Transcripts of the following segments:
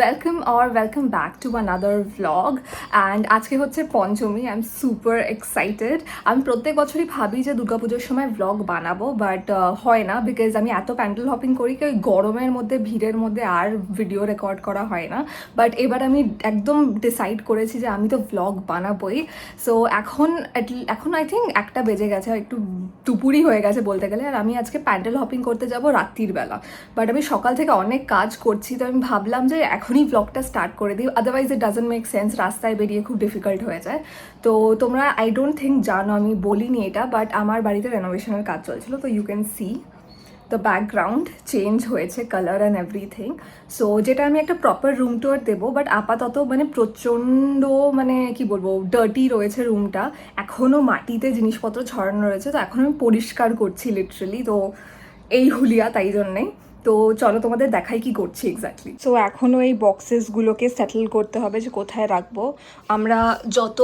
welcome back to another vlog and আজকে হচ্ছে Panchami. I am super excited. আমি প্রত্যেক বছরই ভাবি যে দুর্গাপুজোর সময় ভ্লগ বানাবো, বাট হয় না, বিকজ আমি এত প্যান্ডেল হপিং করি কি ওই গরমের মধ্যে ভিড়ের মধ্যে আর ভিডিও রেকর্ড করা হয় না। বাট এবার আমি একদম ডিসাইড করেছি যে আমি তো ভ্লগ বানাবোই। সো এখন আই থিঙ্ক 1টা বেজে গেছে, একটু দুপুরই হয়ে গেছে বলতে গেলে। আর আমি আজকে প্যান্ডেল হপিং করতে যাব রাত্রির বেলা, বাট আমি সকাল থেকে অনেক কাজ করছি, তো আমি ভাবলাম যে এখনই ব্লগটা স্টার্ট করে দিই, otherwise it doesn't make sense, রাস্তায় বেরিয়ে খুব ডিফিকাল্ট হয়ে যায়। তো তোমরা আই ডোন্ট থিঙ্ক জানো, আমি বলিনি এটা, বাট আমার বাড়িতে রেনোভেশনের কাজ চলছিল, তো you can see the background change হয়েছে, কালার অ্যান্ড এভরিথিং। সো যেটা আমি একটা প্রপার রুম টুয়ার দেবো, বাট আপাতত মানে প্রচণ্ড মানে কি বলবো ডার্টি রয়েছে রুমটা, এখনও মাটিতে জিনিসপত্র ছড়ানো রয়েছে, তো এখন আমি পরিষ্কার করছি লিটারালি। তো এই হুলিয়া তাই জন্যেই। তো চলো তোমাদের দেখাই কি করছি এক্স্যাক্টলি। সো এখনও এই বক্সেসগুলোকে সেটেল করতে হবে যে কোথায় রাখবো। আমরা যত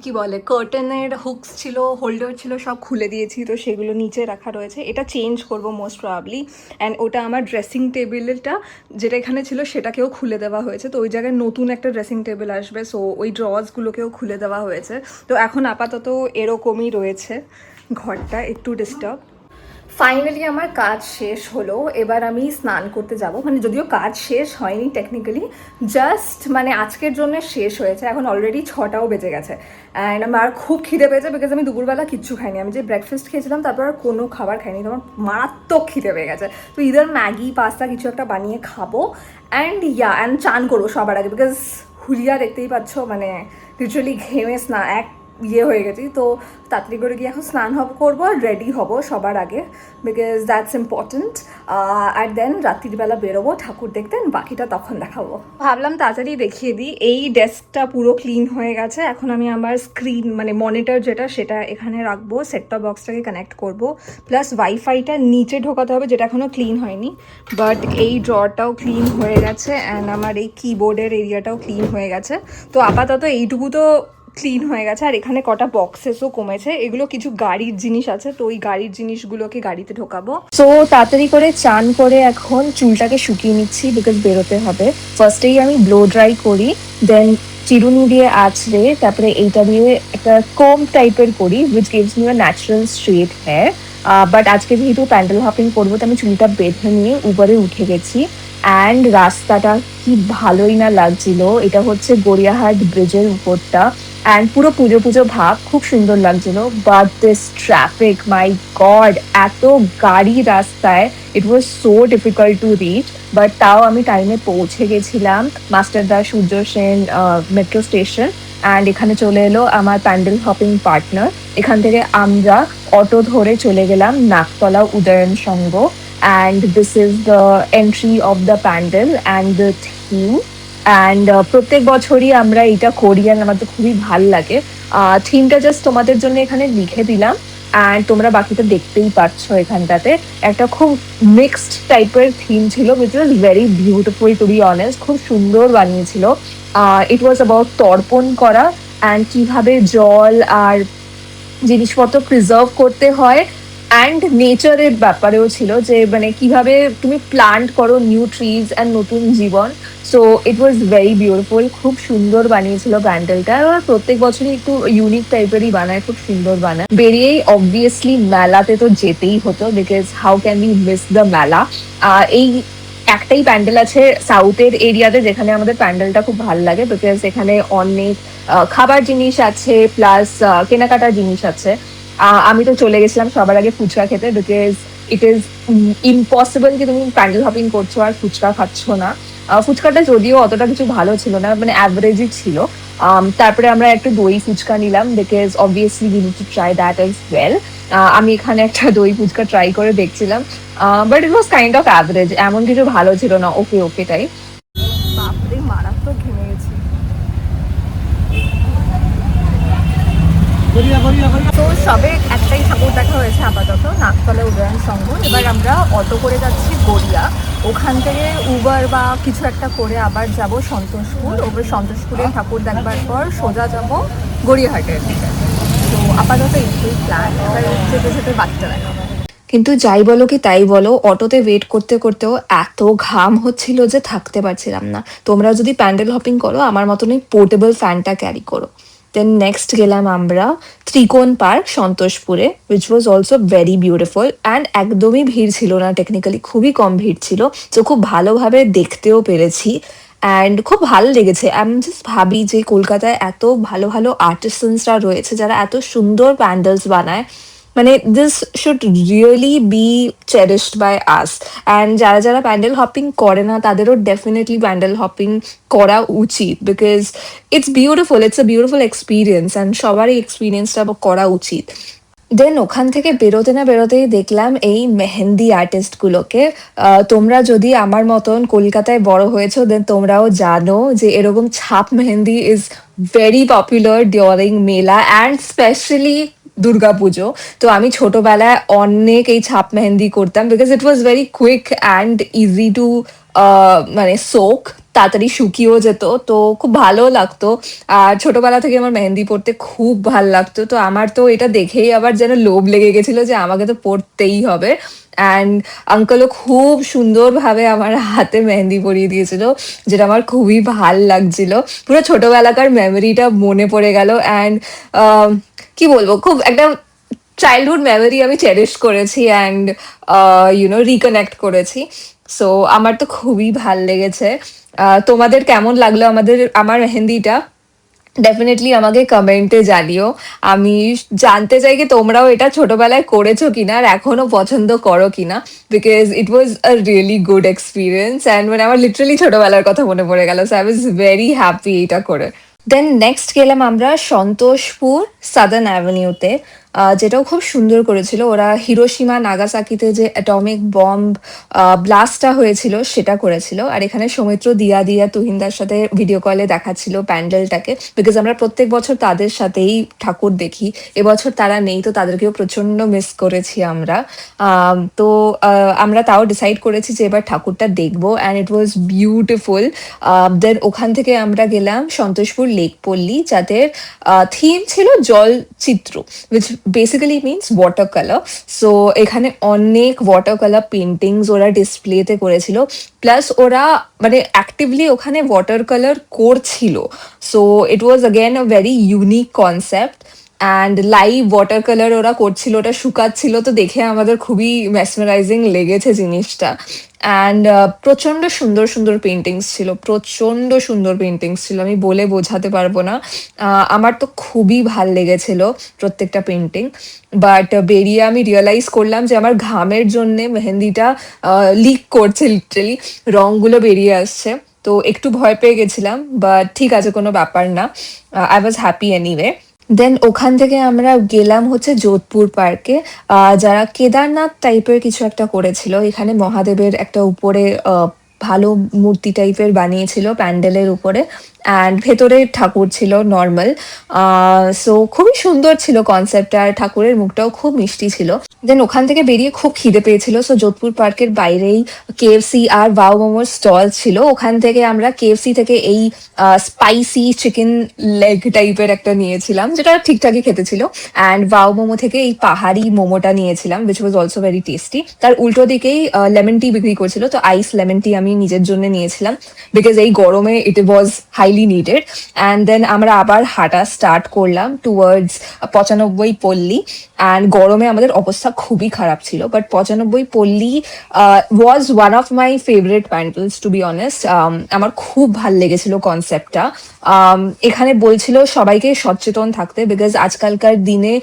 কি বলে কার্টেনের হুকস ছিল, হোল্ডার ছিল, সব খুলে দিয়েছি, তো সেগুলো নিচে রাখা রয়েছে। এটা চেঞ্জ করবো মোস্ট প্রবাবলি। অ্যান্ড ওটা আমার ড্রেসিং টেবিলটা যেটা এখানে ছিল সেটাকেও খুলে দেওয়া হয়েছে, তো ওই জায়গায় নতুন একটা ড্রেসিং টেবিল আসবে, সো ওই ড্রজগুলোকেও খুলে দেওয়া হয়েছে। তো এখন আপাতত এরকমই রয়েছে ঘরটা, একটু ডিস্টার্ব। ফাইনালি আমার কাজ শেষ হলো, এবার আমি স্নান করতে যাব। মানে যদিও কাজ শেষ হয়নি টেকনিক্যালি, জাস্ট মানে আজকের জন্য শেষ হয়েছে। এখন অলরেডি 6টাও বেজে গেছে অ্যান্ড আমার খুব খিদে পেয়েছে, বিকজ আমি দুপুরবেলা কিচ্ছু খাইনি। আমি যে ব্রেকফাস্ট খেয়েছিলাম তারপর আর কোনো খাবার খাইনি, তোমার মারাত্মক খিদে পেয়ে গেছে। তো ইদার ম্যাগি পাস্তা কিছু একটা বানিয়ে খাবো অ্যান্ড চান করবো সবার আগে, বিকজ হুলিয়া দেখতেই পাচ্ছ মানে লিটারালি ঘেমে এক হয়ে গেছি। তো তাড়াতাড়ি করে গিয়ে এখন স্নান করবো আর রেডি হব সবার আগে, বিকজ দ্যাটস ইম্পর্টেন্ট। আর দেন রাত্রিবেলা বেরোবো ঠাকুর দেখতে, বাকিটা তখন দেখাবো। ভাবলাম তাড়াতাড়ি দেখিয়ে দিই। এই ডেস্কটা পুরো ক্লিন হয়ে গেছে, এখন আমি আমার স্ক্রিন মানে মনিটর যেটা সেটা এখানে রাখবো, সেটটপ বক্সটাকে কানেক্ট করব, প্লাস ওয়াইফাইটা নিচে ঢোকাতে হবে যেটা এখনও ক্লিন হয়নি। বাট এই ড্রটাও ক্লিন হয়ে গেছে অ্যান্ড আমার এই কিবোর্ডের এরিয়াটাও ক্লিন হয়ে গেছে। তো আপাতত এইটুকু তো ক্লিন হয়ে গেছে। আর এখানে কটা বক্সেসও কমেছে, এগুলো কিছু গাড়ির জিনিস আছে, তো ওই গাড়ির জিনিসগুলোকে গাড়িতে ঢোকাবো। সো তাড়াতাড়ি করে চান করে এখন চুলটাকে শুকিয়ে নিচ্ছি, বিকজ বেরোতে হবে। ফার্স্টেই আমি ব্লো ড্রাই করি, দেন চিরুনি দিয়ে আঁচড়ে তারপরে এইটা দিয়ে একটা কম টাইপের করি, which gives me a natural straight hair. But আজকে যেহেতু প্যান্ডেল হপিং করবো, তো আমি চুলটা বেঁধে নিয়ে উপরে উঠে গেছি। অ্যান্ড রাস্তাটা কি ভালোই না লাগছিল, এটা হচ্ছে গড়িয়াহাট ব্রিজের উপরটা, অ্যান্ড পুরো পুজো পুজো ভাব, খুব সুন্দর লাগছিল। But this traffic, my god, এত গাড়ি রাস্তায়, it was so difficult to reach. But তাও আমি টাইমে পৌঁছে গেছিলাম Masterda Surya Sen metro station. And এখানে চলে এলো আমার প্যান্ডেল হপিং পার্টনার। এখান থেকে আমরা অটো ধরে চলে গেলাম নাকতলা উদয়ন সংঘ। And this is the entry of the pandal and the theme. And প্রত্যেক বছরই আমরা এটা করি আর আমার তো খুবই ভাল লাগে। থিমটা জাস্ট তোমাদের জন্য এখানে লিখে দিলাম, অ্যান্ড তোমরা বাকিটা দেখতেই পাচ্ছ। এখানটাতে একটা খুব মিক্সড টাইপের থিম ছিল, which was very beautiful to be honest, খুব সুন্দর বানিয়েছিল। ইট ওয়াজ অ্যাবাউট তর্পণ করা অ্যান্ড কিভাবে জল আর জিনিসপত্র প্রিজার্ভ করতে হয়, অ্যান্ড নেচারের ব্যাপারেও ছিল, যে মানে কিভাবে তুমি প্লান্ট করো নিউ ট্রিজ অ্যান্ড নতুন জীবন। So it was very beautiful, খুব সুন্দর বানিয়েছিল প্যান্ডেলটা। আর প্রত্যেক বছরই একটু ইউনিক টাইপেরই বানায়, খুব সুন্দর বানায়। বেরিয়েই অবভিয়াসলি মেলাতে তো যেতেই হতো, because how can we miss the মেলা। এই একটাই প্যান্ডেল আছে সাউথের এরিয়াতে যেখানে আমাদের প্যান্ডেলটা খুব ভালো লাগে, বিকজ এখানে অনেক খাবার জিনিস আছে, প্লাস কেনাকাটার জিনিস আছে। আমি তো চলে গেছিলাম সবার আগে ফুচকা খেতে, বিকজ ইট ইজ ইম্পসিবল কি তুমি প্যান্ডেল হপিং করছো আর ফুচকা খাচ্ছ না। ফুচকাটা যদিও অতটা কিছু ভালো ছিল না, মানে অ্যাভারেজই ছিল। তারপরে আমরা একটু দই ফুচকা নিলাম, because obviously we need to try that as well. আমি এখানে একটা দই ফুচকা ট্রাই করে দেখছিলাম, but it was kind of average, এমন কিছু ভালো ছিল না, ওকে ওকে টাই। বাপরে মারাত্মক ঘেমে গেছি। তো সবে একটাই ঠাকুর দেখা হয়েছে আপাতত, নাকতলা উদয়ন সংঘ। এবার আমরা অটো করে যাচ্ছি গড়িয়া, ওখান থেকে উবার বা কিছু একটা করে আবার যাব সন্তোষপুর। ওপরে সন্তোষপুরে ঠাকুর দেখবার পর সোজা যাব গড়িয়াহাটের দিকে। তো আপাতত এইটুকুই প্ল্যান, এবার যেতে যেতে বাকিটা দেখাবো। কিন্তু যাই বলো কি তাই বলো, অটোতে ওয়েট করতে করতেও এত ঘাম হচ্ছিল যে থাকতে পারছিলাম না। তোমরা যদি প্যান্ডেল হপিং করো আমার মতনই পোর্টেবল ফ্যানটা ক্যারি করো। দেন নেক্সট গেলাম আমরা ত্রিকোণ পার্ক সন্তোষপুরে, which was also very beautiful and একদমই ভিড় ছিল না, টেকনিক্যালি খুবই কম ভিড় ছিল। তো খুব ভালোভাবে দেখতেও পেরেছি অ্যান্ড খুব ভালো লেগেছে। আমি জাস্ট ভাবি যে কলকাতায় এত ভালো ভালো আর্টিসানসরা রয়েছে যারা এত সুন্দর প্যান্ডেলস বানায়, মানে this should really be cherished by us. And যারা যারা প্যান্ডেল হপিং করে না তাদেরও ডেফিনেটলি প্যান্ডেল হপিং করা উচিত, because it's beautiful, it's a beautiful experience and সবারই এক্সপিরিয়েন্সটা করা উচিত। দেন ওখান থেকে বেরোতে না বেরোতেই দেখলাম এই মেহেন্দি আর্টিস্টগুলোকে। তোমরা যদি আমার মতন কলকাতায় বড় হয়েছো দেন তোমরাও জানো যে এরকম ছাপ mehndi is very popular during mela and specially Durgapuja. তো আমি ছোটবেলায় অনেক এই ছাপ মেহেন্দি করতাম, because it was very quick and easy to মানে সোক, তাড়াতাড়ি শুকিয়েও যেত, তো খুব ভালো লাগতো। আর ছোটবেলা থেকে আমার মেহেন্দি পড়তে খুব ভাল লাগতো, তো আমার তো এটা দেখেই আবার যেন লোভ লেগে গেছিল যে আমাকে তো পড়তেই হবে। অ্যান্ড আঙ্কেলও খুব সুন্দরভাবে আমার হাতে মেহেন্দি পরিয়ে দিয়েছিল, যেটা আমার খুবই ভাল লাগছিল। পুরো ছোটবেলাকার মেমোরিটা মনে পড়ে গেল অ্যান্ড কি বলবো, খুব একটা চাইল্ডহুড মেমোরি আমি চেরিশ করেছি অ্যান্ড রিকানেক্ট করেছি। সো আমার তো খুবই ভাল লেগেছে। তোমাদের কেমন লাগলো আমার মেহেন্দিটা ডেফিনেটলি আমাকে কমেন্টে জানিও। আমি জানতে চাই কি তোমরাও এটা ছোটবেলায় করেছো কিনা আর এখনো পছন্দ করো কিনা, because it was a really good experience and মানে আমার লিটারালি ছোটবেলার কথা মনে পড়ে গেল, so I was very happy এটা করে। দেন নেক্সট গেলাম আমরা সন্তোষপুর সাদার্ন অ্যাভিনিউতে, যেটাও খুব সুন্দর করেছিল ওরা। হিরোশিমা নাগাসাকিতে যে অ্যাটমিক বম্ব ব্লাস্টটা হয়েছিল সেটা করেছিল। আর এখানে সৌমিত্র দিয়া দিয়া তুহিনদার সাথে ভিডিও কলে দেখাচ্ছিল প্যান্ডেলটাকে, বিকজ আমরা প্রত্যেক বছর তাদের সাথেই ঠাকুর দেখি। এবছর তারা নেই, তো তাদেরকেও প্রচন্ড মিস করেছি আমরা। তো আমরা তাও ডিসাইড করেছি যে এবার ঠাকুরটা দেখবো অ্যান্ড ইট ওয়াজ বিউটিফুল। দেন ওখান থেকে আমরা গেলাম সন্তোষপুর লেক পল্লী, যাদের থিম ছিল জল চিত্র, which basically means water colour. So এখানে অনেক ওয়াটার কালার পেন্টিংস ওরা ডিসপ্লেতে করেছিল, প্লাস ওরা মানে অ্যাক্টিভলি ওখানে ওয়াটার কালার করছিল। So it was again a very unique concept and live water colour ওরা করছিল, ওটা শুকাচ্ছিল, তো দেখে আমাদের খুবই মেসমেরাইজিং লেগেছে জিনিসটা। অ্যান্ড প্রচণ্ড সুন্দর সুন্দর পেন্টিংস ছিল, প্রচণ্ড সুন্দর পেন্টিংস ছিল, আমি বলে বোঝাতে পারবো না। আমার তো খুবই ভাল লেগেছিল প্রত্যেকটা পেন্টিং। বাট বেরিয়ে আমি রিয়েলাইজ করলাম যে আমার ঘামের জন্যে মেহেন্দিটা লিক করছে, লিটারালি রঙগুলো বেরিয়ে আসছে। তো একটু ভয় পেয়ে গেছিলাম, বাট ঠিক আছে, কোনো ব্যাপার না। I was happy anyway. Then ওখান থেকে আমরা গেলাম হচ্ছে যোধপুর পার্কে, যারা কেদারনাথ টাইপের কিছু একটা করেছিল। এখানে মহাদেবের একটা উপরে ভালো মূর্তি টাইপের বানিয়েছিল প্যান্ডেলের উপরে, অ্যান্ড ভেতরে ঠাকুর ছিল নর্মাল। সো খুবই সুন্দর ছিল কনসেপ্টটা, আর ঠাকুরের মুখটাও খুব মিষ্টি ছিল। দেন ওখান থেকে বেরিয়ে খুব খিদে পেয়েছিল, সো যোধপুর পার্কের বাইরেই কেএফসি আর ভাও মোমোর স্টল ছিল। ওখান থেকে আমরা কেএফসি থেকে এই স্পাইসি চিকেন লেগ টাইপের একটা নিয়েছিলাম, যেটা ঠিকঠাকই খেতে ছিল। অ্যান্ড ভাও মোমো থেকে এই পাহাড়ি মোমোটা নিয়েছিলাম, which was also very tasty. তার উল্টো দিকেই লেমন টি বিক্রি করছিল, তো আইস লেমন টি আমি নিজের জন্য নিয়েছিলাম, বিকজ এই গরমে it was highly needed. And then আমরা আবার হাঁটা স্টার্ট করলাম টুয়ার্ডস 95 পল্লী। অ্যান্ড গরমে আমাদের অবস্থা খুবই খারাপ ছিল, but 95 Pally was one of my favourite pandals to be honest. আমার খুব ভাল লেগেছিল কনসেপ্টটা। এখানে বলছিল সবাইকে সচেতন থাকতে, বিকজ আজকালকার দিনে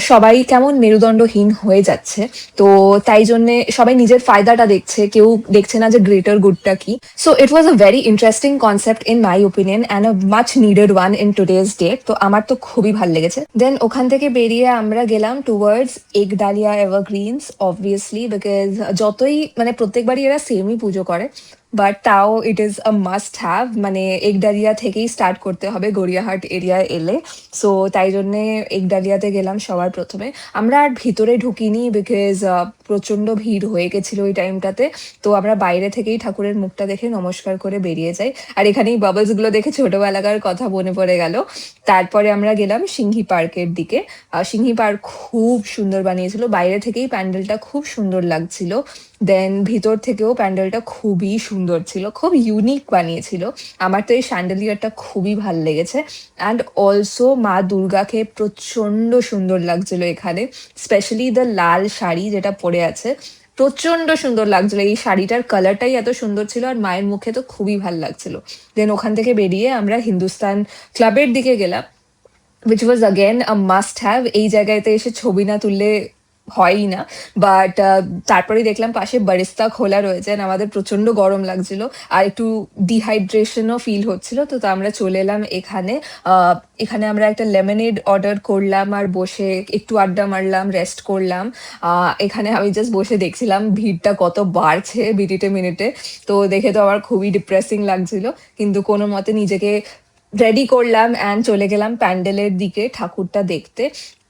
সবাই কেমন মেরুদণ্ডহীন হয়ে যাচ্ছে, তো তাই জন্যে সবাই নিজের ফায়দাটা দেখছে, কেউ দেখছে না যে গ্রেটার গুডটা কি। So it was a very interesting concept in my opinion and a much needed one in today's date. তো আমার তো খুবই ভালো লেগেছে। দেন ওখান থেকে বেরিয়ে আমরা গেলাম টুয়ার্ডস একডালিয়া এভারগ্রিনস, অবভিয়াসলি, বিকজ যতই মানে প্রত্যেকবারই এরা সেমই পুজো করে, বাট তাও it is a must have, মানে একডালিয়া থেকেই স্টার্ট করতে হবে গড়িয়াহাট এরিয়ায় এলে। সো তাই জন্যে একডালিয়াতে গেলাম সবার প্রথমে। আমরা আর ভিতরে ঢুকিনি, বিকজ প্রচণ্ড ভিড় হয়ে গেছিলো ওই টাইমটাতে। তো আমরা বাইরে থেকেই ঠাকুরের মুখটা দেখে নমস্কার করে বেরিয়ে যাই। আর এখানেই বাবলসগুলো দেখে ছোটোবেলাকার কথা মনে পড়ে গেল। তারপরে আমরা গেলাম সিংহি পার্কের দিকে। সিংহি পার্ক খুব সুন্দর বানিয়েছিল, বাইরে থেকেই প্যান্ডেলটা খুব সুন্দর লাগছিল। দেন ভিতর থেকেও প্যান্ডেলটা খুবই সুন্দর ছিল, খুব ইউনিক বানিয়েছিল। আমার তো এই স্যান্ডেলিয়ারটা খুবই ভাল লেগেছে। অ্যান্ড অলসো মা দুর্গাকে প্রচণ্ড সুন্দর লাগছিল এখানে, স্পেশালি দ্য লাল শাড়ি যেটা পরে আছে, প্রচণ্ড সুন্দর লাগছিল। এই শাড়িটার কালারটাই এত সুন্দর ছিল, আর মায়ের মুখে তো খুবই ভাল লাগছিল। দেন ওখান থেকে বেরিয়ে আমরা হিন্দুস্তান ক্লাবের দিকে গেলাম, which was again a must have. এই জায়গাতে এসে ছবি না তুললে হয়ই না। বাট তারপরেই দেখলাম পাশে বারিস্তা খোলা রয়েছে, and আমাদের প্রচণ্ড গরম লাগছিল আর একটু ডিহাইড্রেশনও ফিল হচ্ছিল। তো আমরা চলে এলাম এখানে। এখানে আমরা একটা লেমনেড অর্ডার করলাম আর বসে একটু আড্ডা মারলাম, রেস্ট করলাম। এখানে আমি জাস্ট বসে দেখছিলাম ভিড়টা কত বাড়ছে মিনিটে মিনিটে। তো দেখে তো আমার খুবই ডিপ্রেসিং লাগছিল, কিন্তু কোনো মতে নিজেকে রেডি করলাম অ্যান্ড চলে গেলাম প্যান্ডেলের দিকে ঠাকুরটা দেখতে।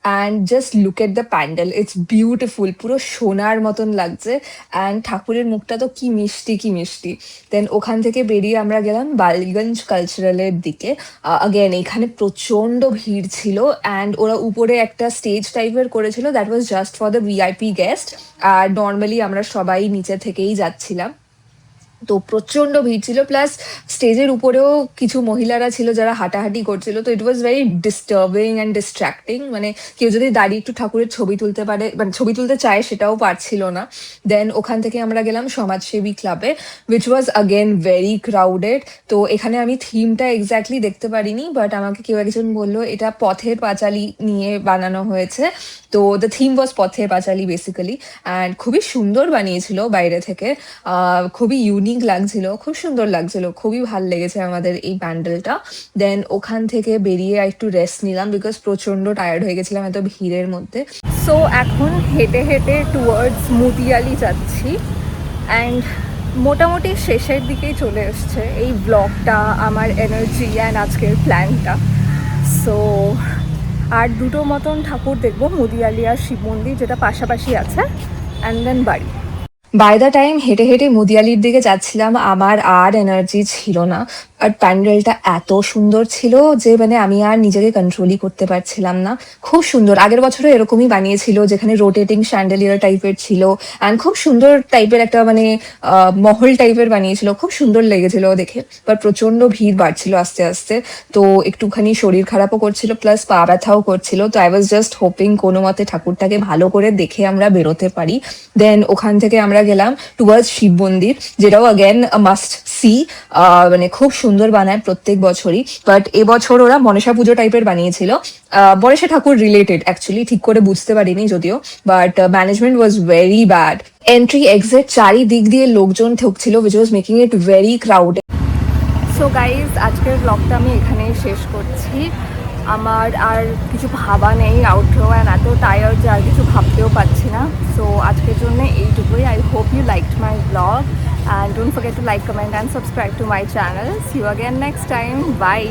And just look at the pandal, it's beautiful, পুরো সোনার মতন লাগছে। অ্যান্ড ঠাকুরের মুখটা তো কি মিষ্টি কি মিষ্টি। দেন ওখান থেকে বেরিয়ে আমরা গেলাম বালিগঞ্জ কালচারালের দিকে। আগেন এখানে প্রচণ্ড ভিড় ছিল, অ্যান্ড ওরা উপরে একটা স্টেজ টাইপের করেছিল, that was just for the VIP guest. আর নর্মালি আমরা সবাই নিচে থেকেই যাচ্ছিলাম। তো প্রচণ্ড ভিড় ছিল, প্লাস স্টেজের উপরেও কিছু মহিলারা ছিল যারা হাঁটাহাঁটি করছিল। তো it was very disturbing and distracting, মানে কেউ যদি দাঁড়িয়ে একটু ঠাকুরের ছবি তুলতে পারে, মানে ছবি তুলতে চায়, সেটাও পারছিল না। দেন ওখান থেকে আমরা গেলাম সমাজসেবী ক্লাবে, which was again very crowded. তো এখানে আমি থিমটা এক্স্যাক্টলি দেখতে পারিনি, বাট আমাকে কেউ একজন বললো এটা পথের পাঁচালী নিয়ে বানানো হয়েছে। তো the theme was Pather Panchali basically, and খুবই সুন্দর বানিয়েছিল বাইরে থেকে, খুবই ইউনিক লাগছিল, খুব সুন্দর লাগছিল, খুবই ভাল লেগেছে আমাদের এই প্যান্ডেলটা। দেন ওখান থেকে বেরিয়ে একটু রেস্ট নিলাম, বিকজ প্রচণ্ড টায়ার্ড হয়ে গেছিলাম এত ভিড়ের মধ্যে। সো এখন হেঁটে হেঁটে টুয়ার্ডস মুদিয়ালি যাচ্ছি, অ্যান্ড মোটামুটি শেষের দিকেই চলে এসছে এই ব্লগটা, আমার এনার্জি অ্যান্ড আজকের প্ল্যানটা। সো আর দুটো মতন ঠাকুর দেখবো, মুদিয়ালি আর শিব মন্দির, যেটা পাশাপাশি আছে, অ্যান্ড দেন বাড়ি। বাই দ্য টাইম হেঁটে হেঁটে মুদিয়ালির দিকে যাচ্ছিলাম, আমার আর এনার্জি ছিল না। আর প্যান্ডেলটা এত সুন্দর ছিল যে মানে আমি আর নিজেকে কন্ট্রোলই করতে পারছিলাম না। খুব সুন্দর, আগের বছরও এরকমই বানিয়েছিল, যেখানে রোটেটিং শ্যান্ডেলিয়ার টাইপের ছিল, অ্যান্ড খুব সুন্দর টাইপের একটা মানে মহল টাইপের বানিয়েছিল, খুব সুন্দর লেগেছিল দেখে। বাট প্রচণ্ড ভিড় বাড়ছিল আস্তে আস্তে, তো একটুখানি শরীর খারাপও করছিল, প্লাস পা ব্যথাও করছিল। তো আই ওয়াজ জাস্ট হোপিং কোনো মতে ঠাকুরটাকে ভালো করে দেখে আমরা বেরোতে পারি। দেন ওখান থেকে আমরা গেলাম টুয়ার্ডস শিব মন্দির, যেটাও অ্যাগেন মাস্ট সি। মানে খুব সুন্দর বানায় প্রত্যেক বছরই, বাট এবছর ওরা মনসা পুজো টাইপের বানিয়েছিল। গণেশা ঠাকুর রিলেটেড অ্যাকচুয়ালি, ঠিক করে বুঝতে পারিনি যদিও, but management was very bad. Entry exit চারিদিক দিয়ে লোকজন ঠকছিল, which was making it very crowded. So guys, আজকের ব্লগটা আমি এখানেই শেষ করছি। আমার আর কিছু ভাবা নেই আউটরো, অ্যান্ড এত টায়ার্ড যে আর কিছু ভাবতেও পারছি না। সো আজকের জন্য এইটুকুই। I hope you liked my blog, and don't forget to like, comment and subscribe to my channel. See you again next time. By.